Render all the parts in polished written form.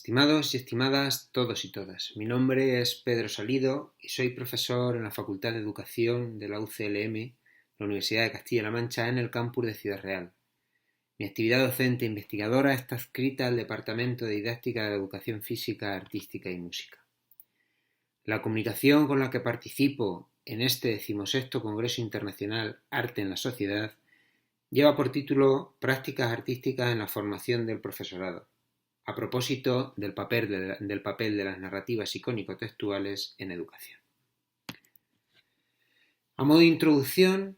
Estimados y estimadas todos y todas, mi nombre es Pedro Salido y soy profesor en la Facultad de Educación de la UCLM, la Universidad de Castilla-La Mancha, en el campus de Ciudad Real. Mi actividad docente e investigadora está adscrita al Departamento de Didáctica de la Educación Física, Artística y Música. La comunicación con la que participo en este 16º Congreso Internacional Arte en la Sociedad lleva por título Prácticas artísticas en la formación del profesorado, a propósito del papel de las narrativas icónico-textuales en educación. A modo de introducción,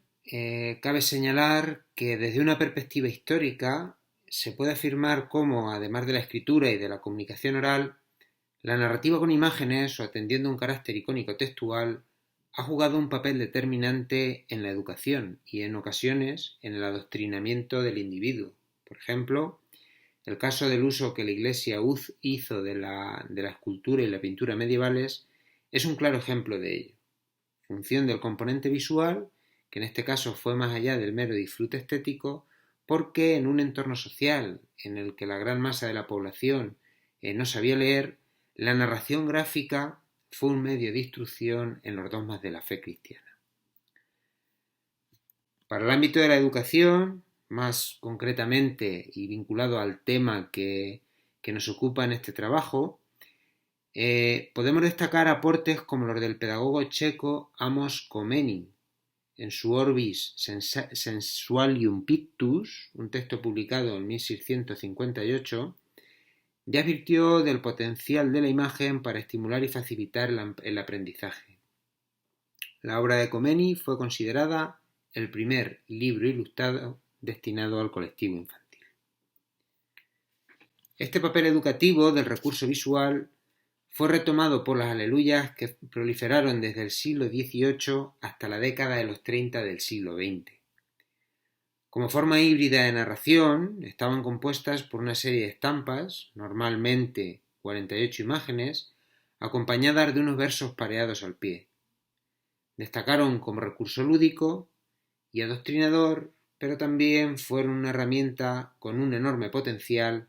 cabe señalar que desde una perspectiva histórica se puede afirmar cómo, además de la escritura y de la comunicación oral, la narrativa con imágenes o atendiendo a un carácter icónico-textual ha jugado un papel determinante en la educación y en ocasiones en el adoctrinamiento del individuo. Por ejemplo, el caso del uso que la Iglesia hizo de la escultura y la pintura medievales es un claro ejemplo de ello. Función del componente visual, que en este caso fue más allá del mero disfrute estético, porque en un entorno social en el que la gran masa de la población no sabía leer, la narración gráfica fue un medio de instrucción en los dogmas de la fe cristiana. Para el ámbito de la educación, más concretamente y vinculado al tema que nos ocupa en este trabajo, podemos destacar aportes como los del pedagogo checo Amos Komeni, en su Orbis Sensualium Pictus, un texto publicado en 1658, ya advirtió del potencial de la imagen para estimular y facilitar el aprendizaje. La obra de Komeni fue considerada el primer libro ilustrado destinado al colectivo infantil. Este papel educativo del recurso visual fue retomado por las aleluyas que proliferaron desde el siglo XVIII hasta la década de los 30 del siglo XX. Como forma híbrida de narración, estaban compuestas por una serie de estampas, normalmente 48 imágenes, acompañadas de unos versos pareados al pie. Destacaron como recurso lúdico y adoctrinador, pero también fueron una herramienta con un enorme potencial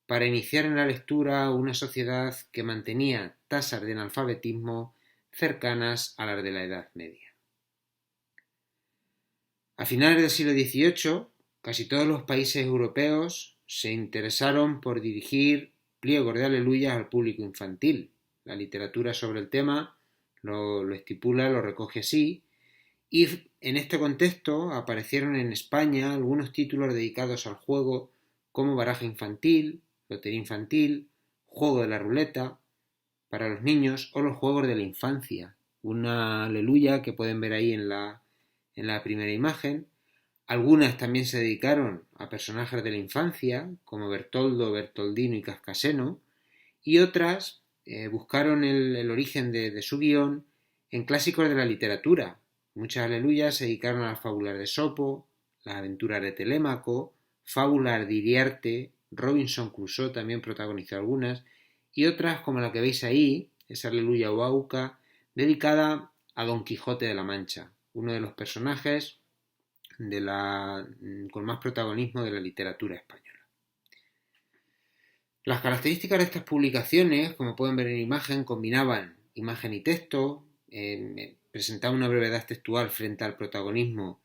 para iniciar en la lectura una sociedad que mantenía tasas de analfabetismo cercanas a las de la Edad Media. A finales del siglo XVIII, casi todos los países europeos se interesaron por dirigir pliegos de aleluyas al público infantil. La literatura sobre el tema lo estipula, lo recoge así, y en este contexto aparecieron en España algunos títulos dedicados al juego como baraja infantil, lotería infantil, juego de la ruleta para los niños o los juegos de la infancia. Una aleluya que pueden ver ahí en la primera imagen. Algunas también se dedicaron a personajes de la infancia, como Bertoldo, Bertoldino y Cascaseno, y otras buscaron el origen de su guión en clásicos de la literatura. Muchas aleluyas se dedicaron a las fábulas de Esopo, las aventuras de Telémaco, fábulas de Iriarte, Robinson Crusoe también protagonizó algunas, y otras como la que veis ahí, esa aleluya o auca, dedicada a Don Quijote de la Mancha, uno de los personajes con más protagonismo de la literatura española. Las características de estas publicaciones, como pueden ver en imagen, combinaban imagen y texto, presentaban una brevedad textual frente al protagonismo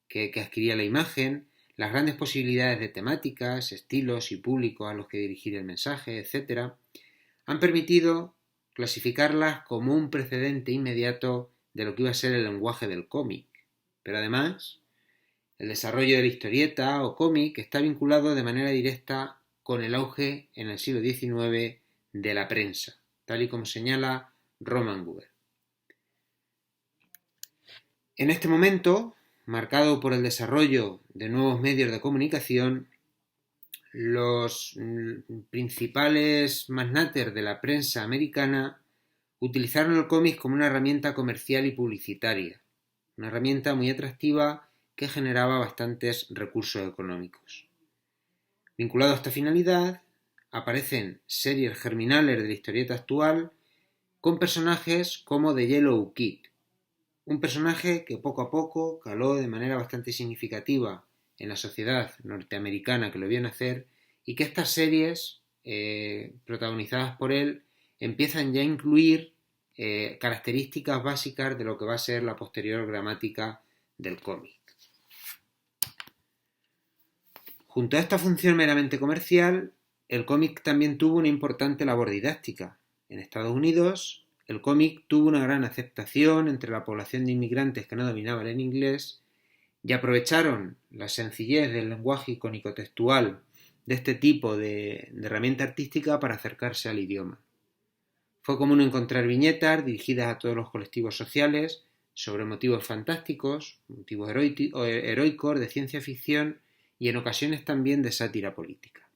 que adquiría la imagen, las grandes posibilidades de temáticas, estilos y públicos a los que dirigir el mensaje, etc., han permitido clasificarlas como un precedente inmediato de lo que iba a ser el lenguaje del cómic. Pero además, el desarrollo de la historieta o cómic está vinculado de manera directa con el auge en el siglo XIX de la prensa, tal y como señala Roman Guber. En este momento, marcado por el desarrollo de nuevos medios de comunicación, los principales magnates de la prensa americana utilizaron el cómic como una herramienta comercial y publicitaria, una herramienta muy atractiva que generaba bastantes recursos económicos. Vinculado a esta finalidad, aparecen series germinales de la historieta actual con personajes como The Yellow Kid, un personaje que poco a poco caló de manera bastante significativa en la sociedad norteamericana que lo vio nacer y que estas series protagonizadas por él empiezan ya a incluir características básicas de lo que va a ser la posterior gramática del cómic. Junto a esta función meramente comercial, el cómic también tuvo una importante labor didáctica. En Estados Unidos, el cómic tuvo una gran aceptación entre la población de inmigrantes que no dominaban el inglés y aprovecharon la sencillez del lenguaje icónico-textual de este tipo de herramienta artística para acercarse al idioma. Fue común encontrar viñetas dirigidas a todos los colectivos sociales sobre motivos fantásticos, motivos heroicos, de ciencia ficción y en ocasiones también de sátira política.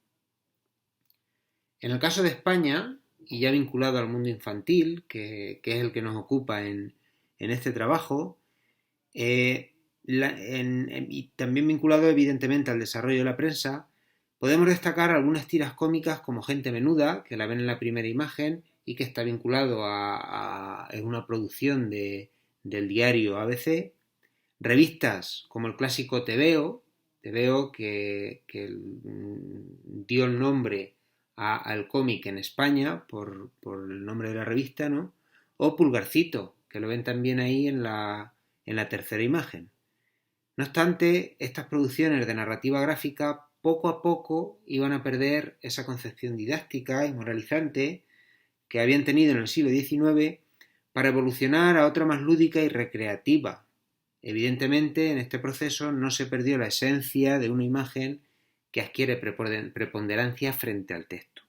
En el caso de España, y ya vinculado al mundo infantil, que es el que nos ocupa en este trabajo, y también vinculado evidentemente al desarrollo de la prensa, podemos destacar algunas tiras cómicas como Gente Menuda, que la ven en la primera imagen y que está vinculado es una producción del diario ABC, revistas como el clásico TVO que dio el nombre al cómic en España por el nombre de la revista, ¿no? O Pulgarcito, que lo ven también ahí en la tercera imagen. No obstante, estas producciones de narrativa gráfica poco a poco iban a perder esa concepción didáctica y moralizante que habían tenido en el siglo XIX para evolucionar a otra más lúdica y recreativa. Evidentemente, en este proceso no se perdió la esencia de una imagen que adquiere preponderancia frente al texto.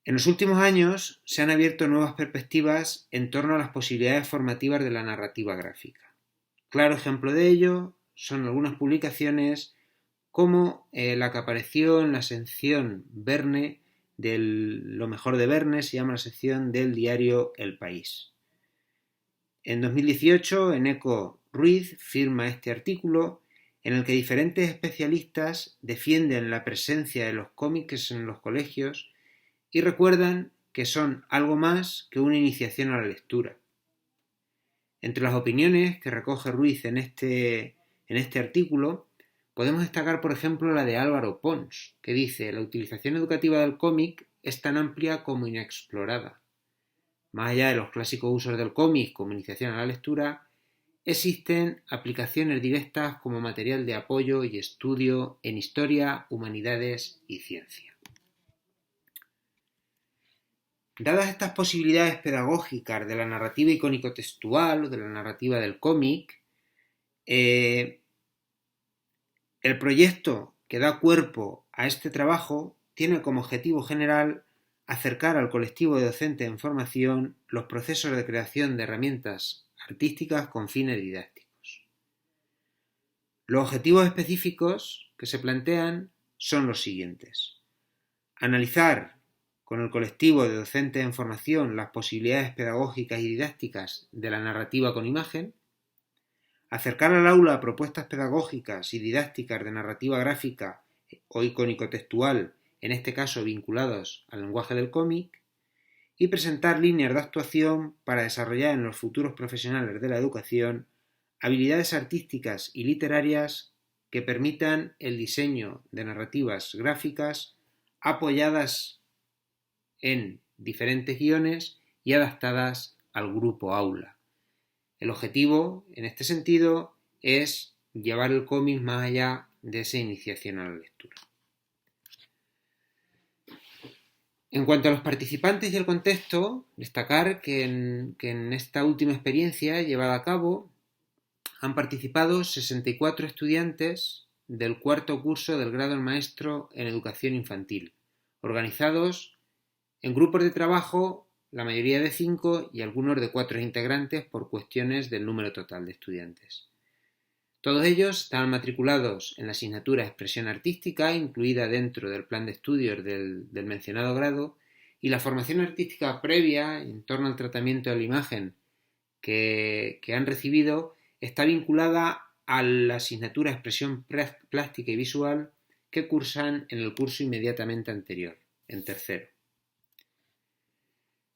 En los últimos años se han abierto nuevas perspectivas en torno a las posibilidades formativas de la narrativa gráfica. Claro ejemplo de ello son algunas publicaciones como la que apareció en la sección Verne Lo mejor de Verne, se llama la sección del diario El País. En 2018, Eneco Ruiz firma este artículo en el que diferentes especialistas defienden la presencia de los cómics en los colegios y recuerdan que son algo más que una iniciación a la lectura. Entre las opiniones que recoge Ruiz en este artículo, podemos destacar, por ejemplo, la de Álvaro Pons, que dice: la utilización educativa del cómic es tan amplia como inexplorada. Más allá de los clásicos usos del cómic como iniciación a la lectura, existen aplicaciones directas como material de apoyo y estudio en historia, humanidades y ciencia. Dadas estas posibilidades pedagógicas de la narrativa icónico-textual o de la narrativa del cómic, el proyecto que da cuerpo a este trabajo tiene como objetivo general acercar al colectivo de docentes en formación los procesos de creación de herramientas artísticas con fines didácticos. Los objetivos específicos que se plantean son los siguientes: analizar con el colectivo de docentes en formación las posibilidades pedagógicas y didácticas de la narrativa con imagen, acercar al aula propuestas pedagógicas y didácticas de narrativa gráfica o icónico-textual, en este caso vinculados al lenguaje del cómic, y presentar líneas de actuación para desarrollar en los futuros profesionales de la educación habilidades artísticas y literarias que permitan el diseño de narrativas gráficas apoyadas en diferentes guiones y adaptadas al grupo aula. El objetivo, en este sentido, es llevar el cómic más allá de esa iniciación a la lectura. En cuanto a los participantes y el contexto, destacar que en esta última experiencia llevada a cabo han participado 64 estudiantes del cuarto curso del grado en maestro en educación infantil, organizados en grupos de trabajo, la mayoría de 5 y algunos de 4 integrantes por cuestiones del número total de estudiantes. Todos ellos estaban matriculados en la asignatura Expresión Artística, incluida dentro del plan de estudios del mencionado grado, y la formación artística previa en torno al tratamiento de la imagen que han recibido está vinculada a la asignatura Expresión Plástica y Visual que cursan en el curso inmediatamente anterior, en tercero.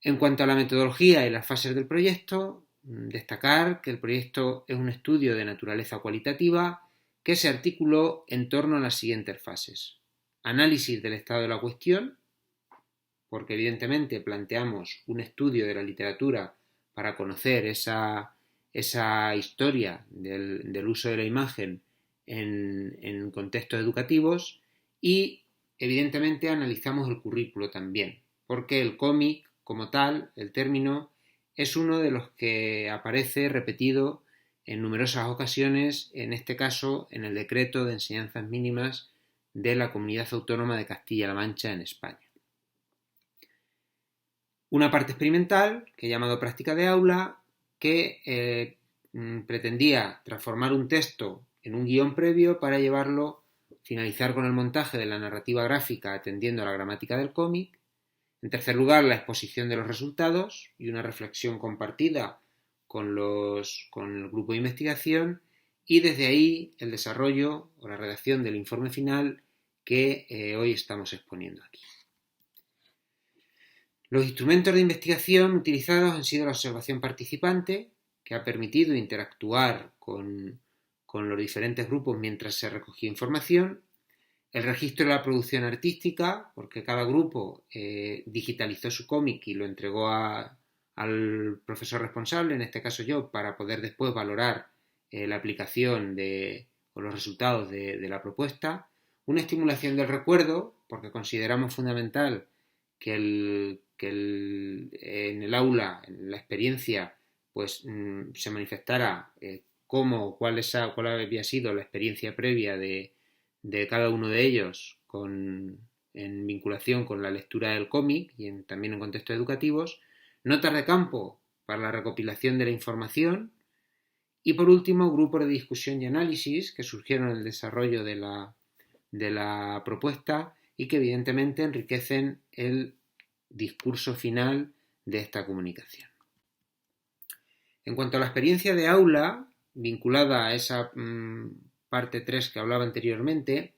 En cuanto a la metodología y las fases del proyecto, destacar que el proyecto es un estudio de naturaleza cualitativa que se articuló en torno a las siguientes fases. análisis del estado de la cuestión, porque evidentemente planteamos un estudio de la literatura para conocer esa historia del uso de la imagen en contextos educativos, y evidentemente analizamos el currículo también, porque el cómic como tal, el término, es uno de los que aparece repetido en numerosas ocasiones, en este caso en el decreto de enseñanzas mínimas de la Comunidad Autónoma de Castilla-La Mancha en España. Una parte experimental, que he llamado práctica de aula, que pretendía transformar un texto en un guión previo para finalizar con el montaje de la narrativa gráfica atendiendo a la gramática del cómic. En tercer lugar, la exposición de los resultados y una reflexión compartida con el grupo de investigación, y desde ahí el desarrollo o la redacción del informe final que hoy estamos exponiendo aquí. Los instrumentos de investigación utilizados han sido la observación participante, que ha permitido interactuar con los diferentes grupos mientras se recogía información, el registro de la producción artística, porque cada grupo digitalizó su cómic y lo entregó al profesor responsable, en este caso yo, para poder después valorar la aplicación o los resultados de la propuesta, una estimulación del recuerdo, porque consideramos fundamental que en el aula, en la experiencia, pues se manifestara cuál había sido la experiencia previa de cada uno de ellos en vinculación con la lectura del cómic y también en contextos educativos, notas de campo para la recopilación de la información, y por último grupos de discusión y análisis que surgieron en el desarrollo de la propuesta y que evidentemente enriquecen el discurso final de esta comunicación. En cuanto a la experiencia de aula, vinculada a esa parte 3 que hablaba anteriormente,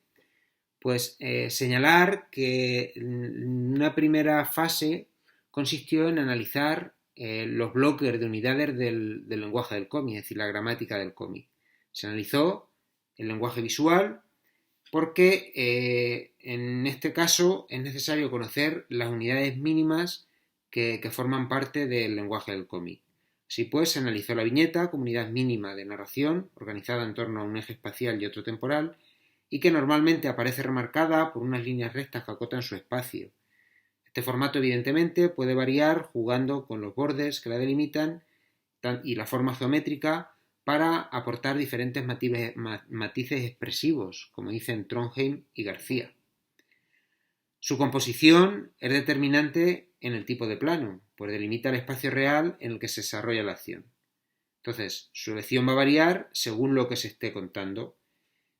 pues señalar que una primera fase consistió en analizar los bloques de unidades del lenguaje del cómic, es decir, la gramática del cómic. Se analizó el lenguaje visual porque en este caso es necesario conocer las unidades mínimas que forman parte del lenguaje del cómic. Así pues, se analizó la viñeta como unidad mínima de narración, organizada en torno a un eje espacial y otro temporal, y que normalmente aparece remarcada por unas líneas rectas que acotan su espacio. Este formato, evidentemente, puede variar jugando con los bordes que la delimitan y la forma geométrica para aportar diferentes matices expresivos, como dicen Trondheim y García. Su composición es determinante en el tipo de plano, pues delimita el espacio real en el que se desarrolla la acción. Entonces, su elección va a variar según lo que se esté contando.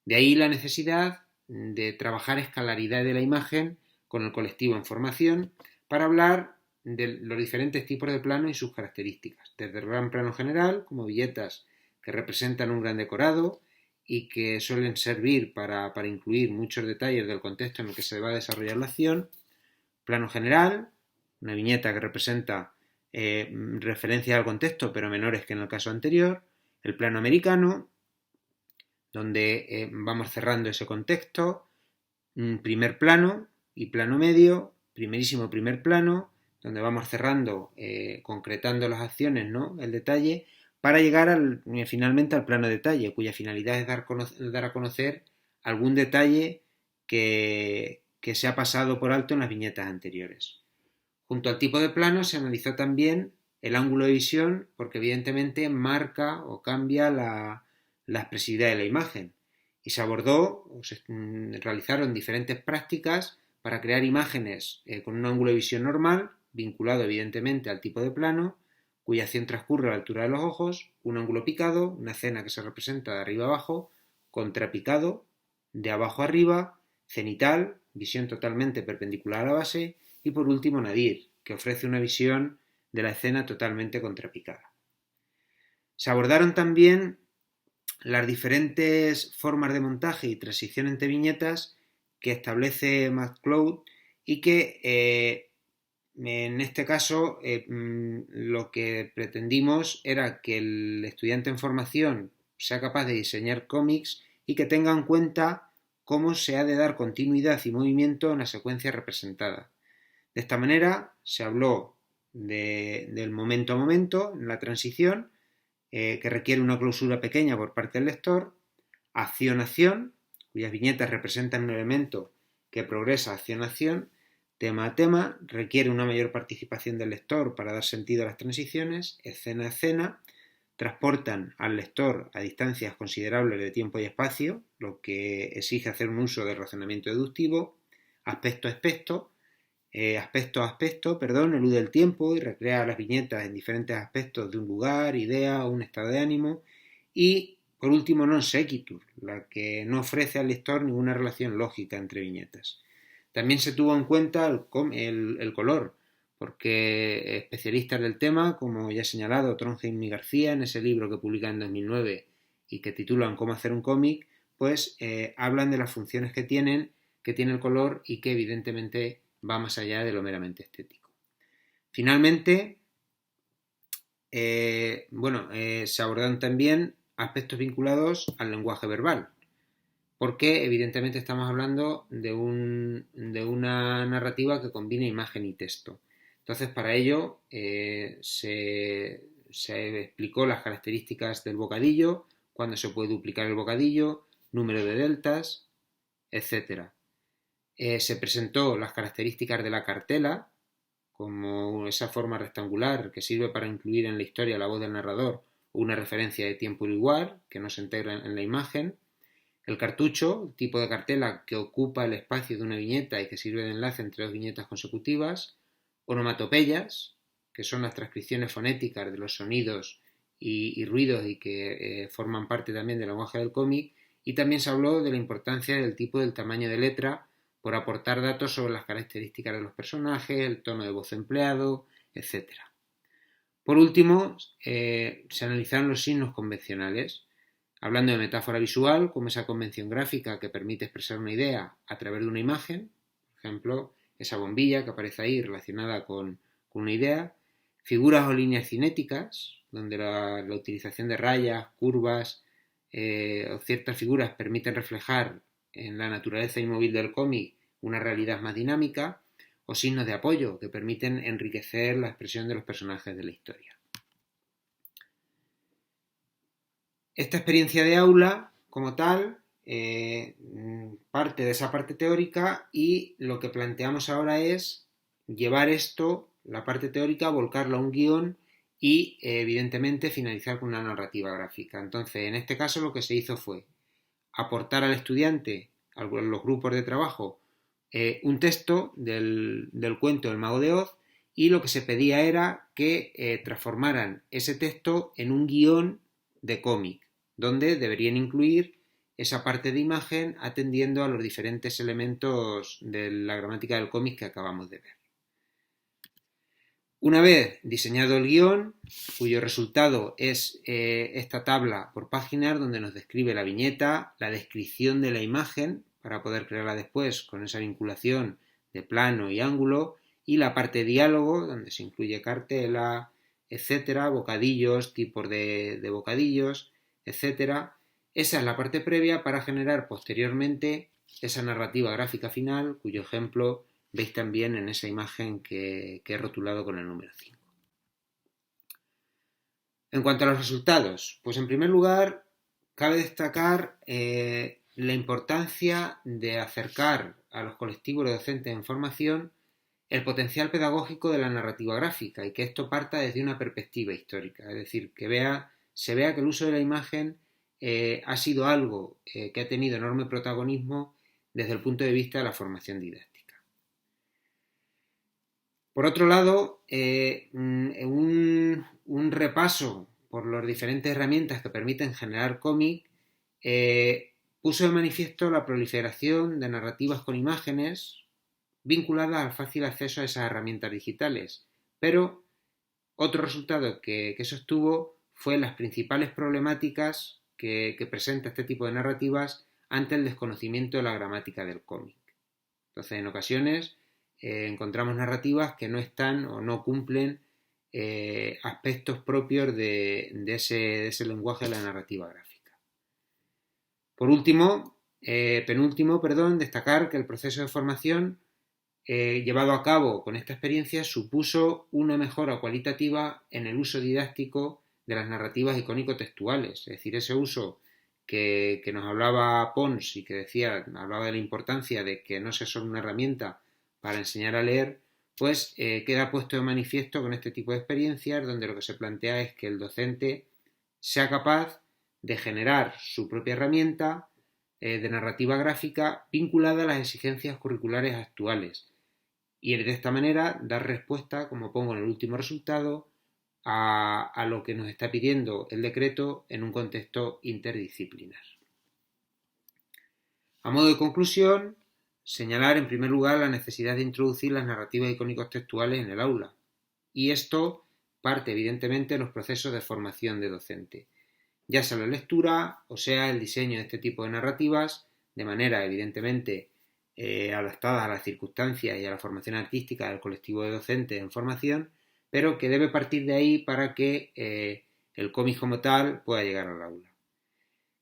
De ahí la necesidad de trabajar escalaridad de la imagen con el colectivo en formación para hablar de los diferentes tipos de plano y sus características, desde el gran plano general, como viñetas que representan un gran decorado y que suelen servir para incluir muchos detalles del contexto en el que se va a desarrollar la acción. Plano general, una viñeta que representa referencias al contexto pero menores que en el caso anterior. El plano americano, donde vamos cerrando ese contexto. Primer plano y plano medio, primerísimo primer plano, donde vamos cerrando, concretando las acciones, ¿no?, el detalle, para llegar finalmente al plano detalle, cuya finalidad es dar a conocer algún detalle que se ha pasado por alto en las viñetas anteriores. Junto al tipo de plano se analizó también el ángulo de visión, porque evidentemente marca o cambia la expresividad de la imagen. Y se abordó o se realizaron diferentes prácticas para crear imágenes con un ángulo de visión normal, vinculado evidentemente al tipo de plano, cuya acción transcurre a la altura de los ojos, un ángulo picado, una escena que se representa de arriba a abajo, contrapicado, de abajo a arriba, cenital, visión totalmente perpendicular a la base, y por último nadir, que ofrece una visión de la escena totalmente contrapicada. Se abordaron también las diferentes formas de montaje y transición entre viñetas que establece MacLeod y que en este caso lo que pretendimos era que el estudiante en formación sea capaz de diseñar cómics y que tenga en cuenta cómo se ha de dar continuidad y movimiento en la secuencia representada. De esta manera se habló del momento a momento, en la transición, que requiere una clausura pequeña por parte del lector, acción a acción, cuyas viñetas representan un elemento que progresa acción a acción, tema a tema, requiere una mayor participación del lector para dar sentido a las transiciones, escena a escena, transportan al lector a distancias considerables de tiempo y espacio, lo que exige hacer un uso del razonamiento deductivo, aspecto a aspecto, elude el tiempo y recrea las viñetas en diferentes aspectos de un lugar, idea o un estado de ánimo, y por último non sequitur, la que no ofrece al lector ninguna relación lógica entre viñetas. También se tuvo en cuenta el color, porque especialistas del tema, como ya he señalado Trondheim y García en ese libro que publican en 2009 y que titulan Cómo hacer un cómic, pues hablan de las funciones que tiene el color y que evidentemente va más allá de lo meramente estético. Finalmente, se abordan también aspectos vinculados al lenguaje verbal, porque evidentemente estamos hablando de una narrativa que combina imagen y texto. Entonces, para ello se explicó las características del bocadillo, cuándo se puede duplicar el bocadillo, número de deltas, etc. Se presentó las características de la cartela, como esa forma rectangular que sirve para incluir en la historia la voz del narrador o una referencia de tiempo igual que no se integra en la imagen. El cartucho, tipo de cartela que ocupa el espacio de una viñeta y que sirve de enlace entre dos viñetas consecutivas. Onomatopeyas, que son las transcripciones fonéticas de los sonidos y ruidos y que forman parte también del lenguaje del cómic. Y también se habló de la importancia del tipo y del tamaño de letra por aportar datos sobre las características de los personajes, el tono de voz empleado, etc. Por último, se analizaron los signos convencionales, hablando de metáfora visual, como esa convención gráfica que permite expresar una idea a través de una imagen, por ejemplo, esa bombilla que aparece ahí relacionada con una idea, figuras o líneas cinéticas, donde la utilización de rayas, curvas o ciertas figuras permiten reflejar en la naturaleza inmóvil del cómic una realidad más dinámica, o signos de apoyo que permiten enriquecer la expresión de los personajes de la historia. Esta experiencia de aula, como tal, parte de esa parte teórica y lo que planteamos ahora es llevar esto, la parte teórica, volcarla a un guión y, evidentemente, finalizar con una narrativa gráfica. Entonces, en este caso lo que se hizo fue aportar al estudiante, a los grupos de trabajo, un texto del cuento El Mago de Oz, y lo que se pedía era que transformaran ese texto en un guión de cómic, donde deberían incluir esa parte de imagen atendiendo a los diferentes elementos de la gramática del cómic que acabamos de ver. Una vez diseñado el guión, cuyo resultado es esta tabla por páginas donde nos describe la viñeta, la descripción de la imagen, para poder crearla después con esa vinculación de plano y ángulo, y la parte de diálogo, donde se incluye cartela, etcétera, bocadillos, tipos de bocadillos, etcétera. Esa es la parte previa para generar posteriormente esa narrativa gráfica final, cuyo ejemplo veis también en esa imagen que he rotulado con el número 5. En cuanto a los resultados, pues en primer lugar cabe destacar la importancia de acercar a los colectivos docentes en formación el potencial pedagógico de la narrativa gráfica y que esto parta desde una perspectiva histórica, es decir, que se vea que el uso de la imagen ha sido algo que ha tenido enorme protagonismo desde el punto de vista de la formación didáctica. Por otro lado, un repaso por las diferentes herramientas que permiten generar cómic puso de manifiesto la proliferación de narrativas con imágenes vinculadas al fácil acceso a esas herramientas digitales. Pero otro resultado que sostuvo fue las principales problemáticas que presenta este tipo de narrativas ante el desconocimiento de la gramática del cómic. Entonces, en ocasiones encontramos narrativas que no están o no cumplen aspectos propios de ese lenguaje de la narrativa gráfica. Por último, Penúltimo, destacar que el proceso de formación llevado a cabo con esta experiencia supuso una mejora cualitativa en el uso didáctico de las narrativas icónico-textuales, es decir, ese uso que nos hablaba Pons y que hablaba de la importancia de que no sea solo una herramienta para enseñar a leer, pues queda puesto de manifiesto con este tipo de experiencias, donde lo que se plantea es que el docente sea capaz de generar su propia herramienta de narrativa gráfica vinculada a las exigencias curriculares actuales y de esta manera dar respuesta, como pongo en el último resultado, a lo que nos está pidiendo el decreto en un contexto interdisciplinar. A modo de conclusión, señalar en primer lugar la necesidad de introducir las narrativas icónicos textuales en el aula. Y esto parte evidentemente de los procesos de formación de docente, ya sea la lectura o sea el diseño de este tipo de narrativas, de manera evidentemente adaptadas a las circunstancias y a la formación artística del colectivo de docentes en formación, pero que debe partir de ahí para que el cómic como tal pueda llegar al aula.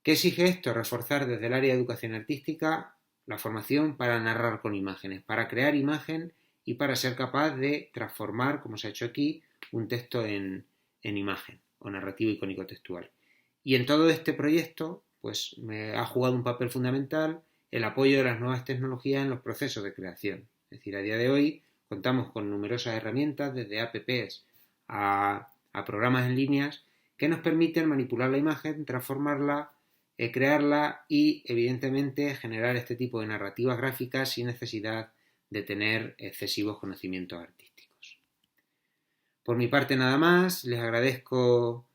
¿Qué exige esto? Reforzar desde el área de educación artística la formación para narrar con imágenes, para crear imagen y para ser capaz de transformar, como se ha hecho aquí, un texto en imagen o narrativo icónico textual. Y en todo este proyecto, pues me ha jugado un papel fundamental el apoyo de las nuevas tecnologías en los procesos de creación. Es decir, a día de hoy contamos con numerosas herramientas, desde apps a programas en líneas, que nos permiten manipular la imagen, transformarla, crearla y, evidentemente, generar este tipo de narrativas gráficas sin necesidad de tener excesivos conocimientos artísticos. Por mi parte nada más, les agradezco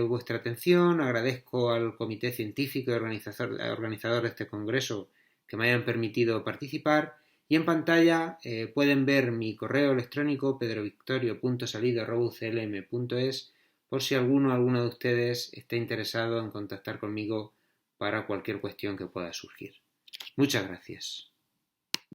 vuestra atención, agradezco al comité científico y organizador de este congreso que me hayan permitido participar y en pantalla pueden ver mi correo electrónico pedrovictorio.salido@uclm.es por si alguna de ustedes está interesado en contactar conmigo para cualquier cuestión que pueda surgir. Muchas gracias.